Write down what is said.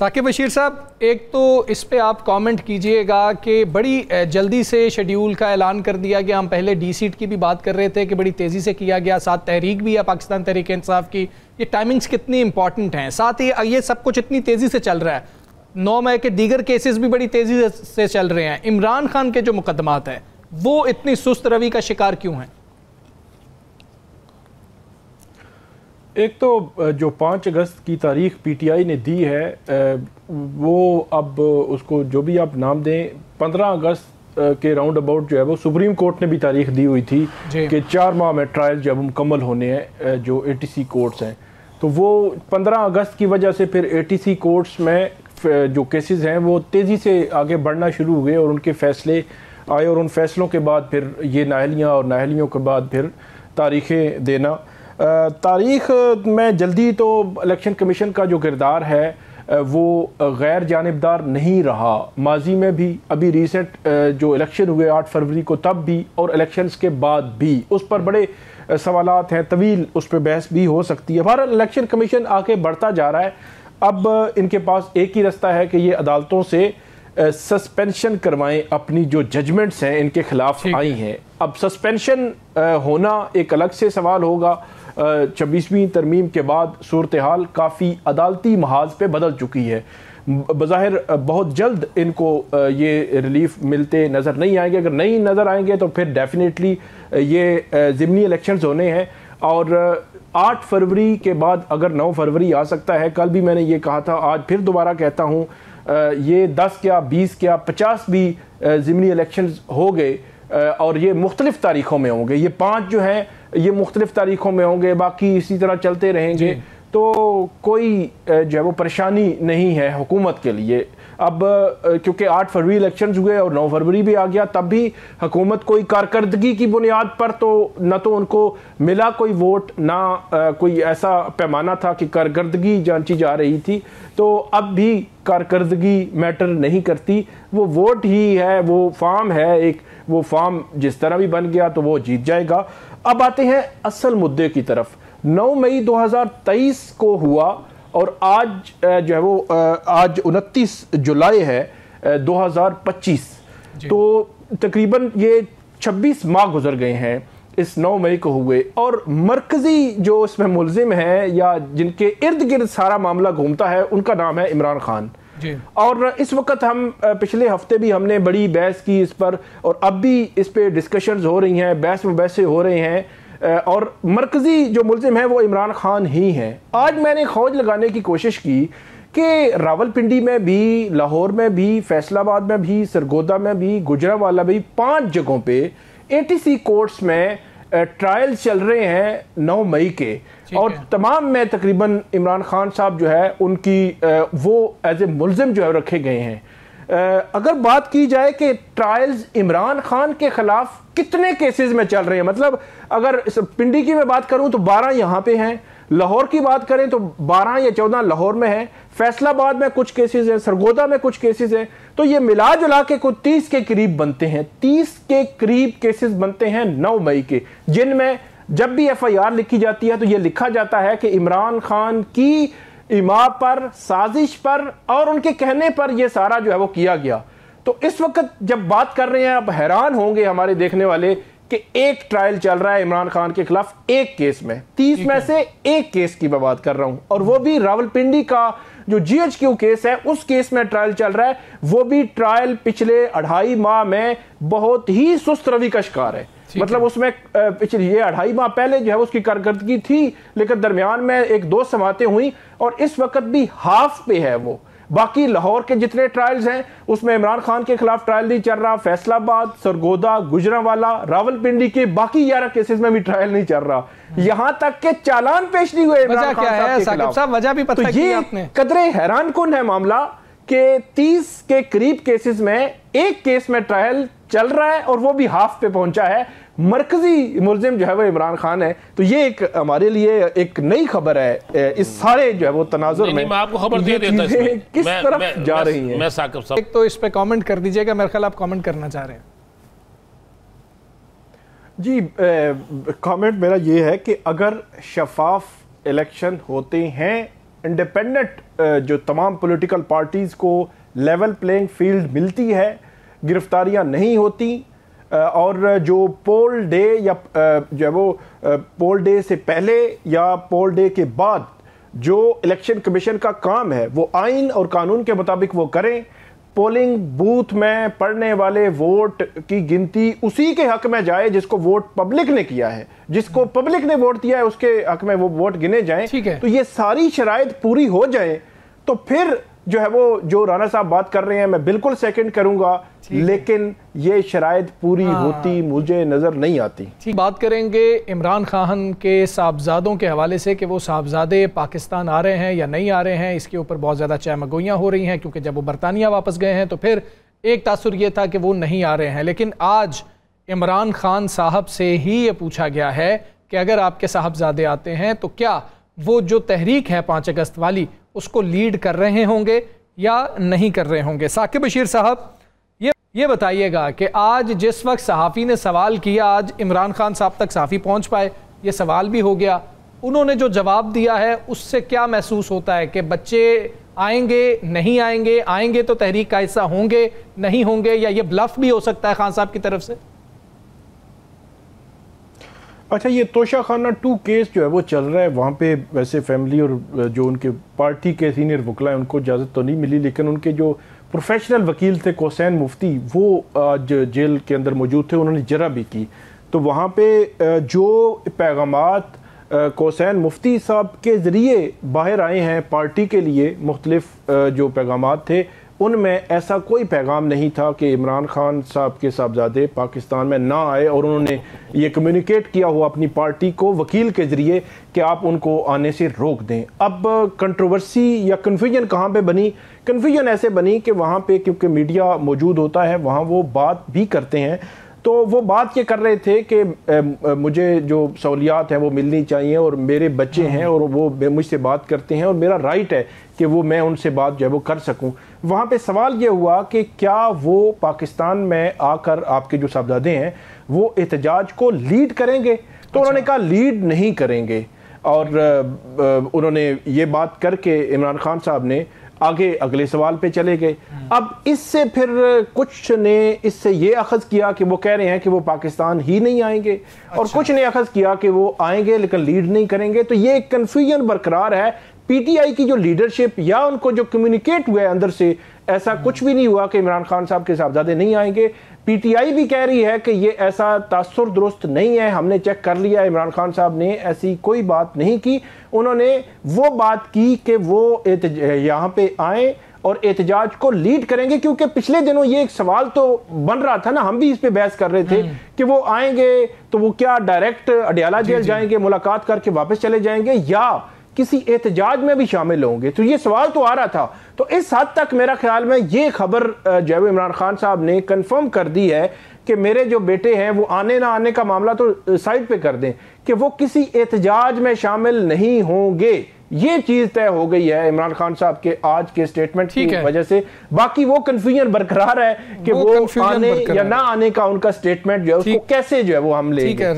साकिब बशीर साहब, एक तो इस पे आप कमेंट कीजिएगा कि बड़ी जल्दी से शेड्यूल का ऐलान कर दिया गया। हम पहले डी सीट की भी बात कर रहे थे कि बड़ी तेज़ी से किया गया, साथ तहरीक भी है पाकिस्तान तहरीक इंसाफ की। ये टाइमिंग्स कितनी इंपॉर्टेंट हैं, साथ ही ये सब कुछ इतनी तेज़ी से चल रहा है। 9 मई के दीगर केसेस भी बड़ी तेज़ी से चल रहे हैं। इमरान खान के जो मुकदमात हैं वो इतनी सुस्त रवि का शिकार क्यों हैं? एक तो जो 5 अगस्त की तारीख पीटीआई ने दी है वो अब उसको जो भी आप नाम दें, 15 अगस्त के राउंड अबाउट जो है वो सुप्रीम कोर्ट ने भी तारीख दी हुई थी कि 4 माह में ट्रायल जब मुकम्मल होने हैं जो एटीसी कोर्ट्स हैं। तो वो 15 अगस्त की वजह से फिर एटीसी कोर्ट्स में जो केसेस हैं वो तेज़ी से आगे बढ़ना शुरू हुए और उनके फैसले आए और उन फैसलों के बाद फिर ये नाहलियाँ और नाहलियों के बाद फिर तारीखें देना। तारीख में जल्दी तो इलेक्शन कमीशन का जो किरदार है वो गैर जानिबदार नहीं रहा। माजी में भी, अभी रिसेंट जो इलेक्शन हुए 8 फरवरी को, तब भी और इलेक्शंस के बाद भी उस पर बड़े सवालात हैं, तवील उस पर बहस भी हो सकती है। भारत इलेक्शन कमीशन आगे बढ़ता जा रहा है। अब इनके पास एक ही रास्ता है कि ये अदालतों से सस्पेंशन करवाएं अपनी जो जजमेंट्स हैं इनके खिलाफ आई हैं। अब सस्पेंशन होना एक अलग से सवाल होगा। 26वीं तरमीम के बाद सूरत हाल काफ़ी अदालती महाज पे बदल चुकी है। बज़ाहिर बहुत जल्द इनको ये रिलीफ मिलते नज़र नहीं आएंगे। अगर नहीं नज़र आएंगे तो फिर डेफिनेटली ये ज़िमनी इलेक्शंस होने हैं और 8 फरवरी के बाद अगर 9 फरवरी आ सकता है। कल भी मैंने ये कहा था, आज फिर दोबारा कहता हूँ, ये 10 क्या 20 क्या 50 भी ज़िमनी इलेक्शंस हो गए और ये मुख्तलिफ तारीखों में होंगे। ये 5 जो हैं ये मुख्तलिफ तारीखों में होंगे, बाकी इसी तरह चलते रहेंगे। तो कोई जो है वो परेशानी नहीं है हुकूमत के लिए। अब क्योंकि 8 फरवरी इलेक्शंस हुए और 9 फरवरी भी आ गया, तब भी हुकूमत कोई कारकर्दगी की बुनियाद पर तो न तो उनको मिला कोई वोट, ना कोई ऐसा पैमाना था कि कारकर्दगी जांची जा रही थी। तो अब भी कारकर्दगी मैटर नहीं करती, वो वोट ही है, वो फॉर्म है एक, वो फॉर्म जिस तरह भी बन गया तो वो जीत जाएगा। अब आते हैं असल मुद्दे की तरफ। 9 मई 2023 को हुआ और आज जो है वो आज 29 जुलाई है 2025। तो तकरीबन ये 26 माह गुजर गए हैं इस 9 मई को हुए और मरकजी जो इसमें मुलजिम है या जिनके इर्द गिर्द सारा मामला घूमता है उनका नाम है इमरान खान। और इस वक्त हम पिछले हफ्ते भी हमने बड़ी बहस की इस पर और अब भी इस पे डिस्कशंस हो रही हैं, बहस मुबहसे हो रहे हैं और मरकजी जो मुल्जिम है वो इमरान खान ही है। आज मैंने खोज लगाने की कोशिश की कि रावलपिंडी में भी, लाहौर में भी, फैसलाबाद में भी, सरगोदा में भी, गुजरांवाला भी, 5 जगहों पे एटीसी कोर्ट्स में ट्रायल चल रहे हैं 9 मई के और तमाम में तकरीबन इमरान खान साहब जो है उनकी वो एज ए मुल्जिम जो है रखे गए हैं। अगर बात की जाए कि ट्रायल्स इमरान खान के खिलाफ कितने केसेस में चल रहे हैं, मतलब अगर पिंडी की मैं बात करूं तो 12 यहां पे हैं, लाहौर की बात करें तो 12 या 14 लाहौर में है, फैसलाबाद में कुछ केसेस हैं, सरगोदा में कुछ केसेस हैं। तो ये मिला जुला के कुछ 30 के करीब बनते हैं, 30 के करीब केसेस बनते हैं 9 मई के, जिनमें जब भी FIR लिखी जाती है तो यह लिखा जाता है कि इमरान खान की इमा पर, साजिश पर और उनके कहने पर यह सारा जो है वो किया गया। तो इस वक्त जब बात कर रहे हैं, आप हैरान होंगे हमारे देखने वाले कि एक ट्रायल चल रहा है इमरान खान के खिलाफ एक केस में, 30 में से एक केस की मैं बात कर रहा हूं और वो भी रावलपिंडी का जो GHQ केस है उस केस में ट्रायल चल रहा है। वो भी ट्रायल पिछले 2.5 माह में बहुत ही सुस्त रवि का शिकार है। मतलब उसमें पिछले ये 2.5 माह पहले जो है उसकी कारकर्दगी थी, लेकिन दरमियान में 1-2 समातें हुई और इस वक्त भी हाफ पे है वो। बाकी लाहौर के जितने ट्रायल्स हैं उसमें इमरान खान के खिलाफ ट्रायल नहीं चल रहा, फैसलाबाद, सरगोदा, गुजरांवाला, रावलपिंडी के बाकी 11 केसेस में भी ट्रायल नहीं चल रहा, यहां तक के चालान पेश नहीं हुए इमरान खान साहब के खिलाफ। वजह भी पता की आपने? कदरे हैरान कुन है मामला कि 30 के करीब केसेस में एक केस में ट्रायल चल रहा है और वो भी हाफ पे पहुंचा है। मरकजी मुल्जिम जो है वो इमरान खान है। तो ये एक हमारे लिए एक नई खबर है इस सारे जो है वो तनाजुर में। मैं आपको खबर दे देता हूं किस तरफ जा रही है। मैं साकिब साहब, एक तो इस पे कमेंट कर दीजिएगा, मेरे ख्याल आप कमेंट करना चाह रहे हैं। जी कमेंट मेरा ये है कि अगर शफाफ इलेक्शन होते हैं इंडिपेंडेंट जो तमाम पॉलिटिकल पार्टीज़ को लेवल प्लेइंग फील्ड मिलती है, गिरफ्तारियां नहीं होती, और जो पोल डे या जो है वो पोल डे से पहले या पोल डे के बाद जो इलेक्शन कमीशन का काम है वो आइन और कानून के मुताबिक वो करें। पोलिंग बूथ में पड़ने वाले वोट की गिनती उसी के हक में जाए जिसको वोट पब्लिक ने किया है, जिसको पब्लिक ने वोट दिया है उसके हक में वो वोट गिने जाएं। तो ये सारी शराइत पूरी हो जाए तो फिर जो है वो जो राणा साहब बात कर रहे हैं मैं बिल्कुल सेकंड करूंगा, लेकिन ये शराइत पूरी होती मुझे नजर नहीं आती। ठीक, बात करेंगे इमरान खान के साहबजादों के हवाले से कि वो साहबजादे पाकिस्तान आ रहे हैं या नहीं आ रहे हैं। इसके ऊपर बहुत ज़्यादा चहमगोइयाँ हो रही हैं क्योंकि जब वो बरतानिया वापस गए हैं तो फिर एक तासुर ये था कि वो नहीं आ रहे हैं। लेकिन आज इमरान खान साहब से ही ये पूछा गया है कि अगर आपके साहबजादे आते हैं तो क्या वो जो तहरीक है 5 अगस्त वाली उसको लीड कर रहे होंगे या नहीं कर रहे होंगे। साकिब बशीर साहब ये बताइएगा कि आज जिस वक्त सहाफ़ी ने सवाल किया, आज इमरान खान साहब तक सहाफ़ी पहुंच पाए, ये सवाल भी हो गया, उन्होंने जो जवाब दिया है उससे क्या महसूस होता है कि बच्चे आएंगे नहीं आएंगे, आएंगे तो तहरीक का हिस्सा होंगे नहीं होंगे, या ये ब्लफ भी हो सकता है खान साहब की तरफ से? अच्छा, ये तोशाखाना 2 केस जो है वो चल रहा है, वहाँ पे वैसे फैमिली और जो उनके पार्टी के सीनियर वकला हैं उनको इजाज़त तो नहीं मिली, लेकिन उनके जो प्रोफेशनल वकील थे कोसैन मुफ्ती वो आज जेल के अंदर मौजूद थे, उन्होंने जरा भी की। तो वहाँ पे जो पैगामात कोसैन मुफ्ती साहब के ज़रिए बाहर आए हैं पार्टी के लिए, मुख्तलिफ जो पैगामात थे उनमें ऐसा कोई पैगाम नहीं था कि इमरान खान साहब के साहबजादे पाकिस्तान में ना आए, और उन्होंने ये कम्युनिकेट किया हुआ अपनी पार्टी को वकील के ज़रिए कि आप उनको आने से रोक दें। अब कंट्रोवर्सी या कन्फ्यूजन कहाँ पे बनी? कन्फ्यूजन ऐसे बनी कि वहाँ पे क्योंकि मीडिया मौजूद होता है वहाँ वो बात भी करते हैं, तो वो बात ये कर रहे थे कि मुझे जो सहूलियात हैं वो मिलनी चाहिए और मेरे बच्चे हैं और वो मुझसे बात करते हैं और मेरा राइट है कि वो मैं उनसे बात जो है वो कर सकूं। वहाँ पे सवाल ये हुआ कि क्या वो पाकिस्तान में आकर आपके जो साहबजादे हैं वो एहतजाज को लीड करेंगे? तो उन्होंने कहा लीड नहीं करेंगे, और उन्होंने ये बात करके इमरान खान साहब ने आगे अगले सवाल पे चले गए। अब इससे फिर कुछ ने इससे ये अखज़ किया कि वो कह रहे हैं कि वो पाकिस्तान ही नहीं आएंगे, और कुछ ने अखज़ किया कि वो आएंगे लेकिन लीड नहीं करेंगे। तो ये कन्फ्यूजन बरकरार है। पीटीआई की जो लीडरशिप या उनको जो कम्युनिकेट हुआ है अंदर से, ऐसा कुछ भी नहीं हुआ कि इमरान खान साहब के साहबजादे नहीं आएंगे। पीटीआई भी कह रही है कि ये ऐसा तासुर दुरुस्त नहीं है, हमने चेक कर लिया, इमरान खान साहब ने ऐसी कोई बात नहीं की। उन्होंने वो बात की कि वो यहाँ पे आए और एहतजाज को लीड करेंगे, क्योंकि पिछले दिनों ये एक सवाल तो बन रहा था ना, हम भी इस पे बहस कर रहे थे कि वो आएंगे तो वो क्या डायरेक्ट अडियाला जेल जाएंगे, मुलाकात करके वापस चले जाएंगे, या किसी एहतजाज में भी शामिल होंगे? तो ये सवाल तो आ रहा था। तो इस हद तक मेरा ख्याल में ये खबर जो है इमरान खान साहब ने कंफर्म कर दी है कि मेरे जो बेटे हैं वो आने ना आने का मामला तो साइड पे कर दें, कि वो किसी एहतजाज में शामिल नहीं होंगे। ये चीज तय हो गई है इमरान खान साहब के आज के स्टेटमेंट की वजह से। बाकी वो कंफ्यूजन बरकरार है कि वो आने या ना आने का उनका स्टेटमेंट जो है उसको कैसे जो है वो हम लेंगे।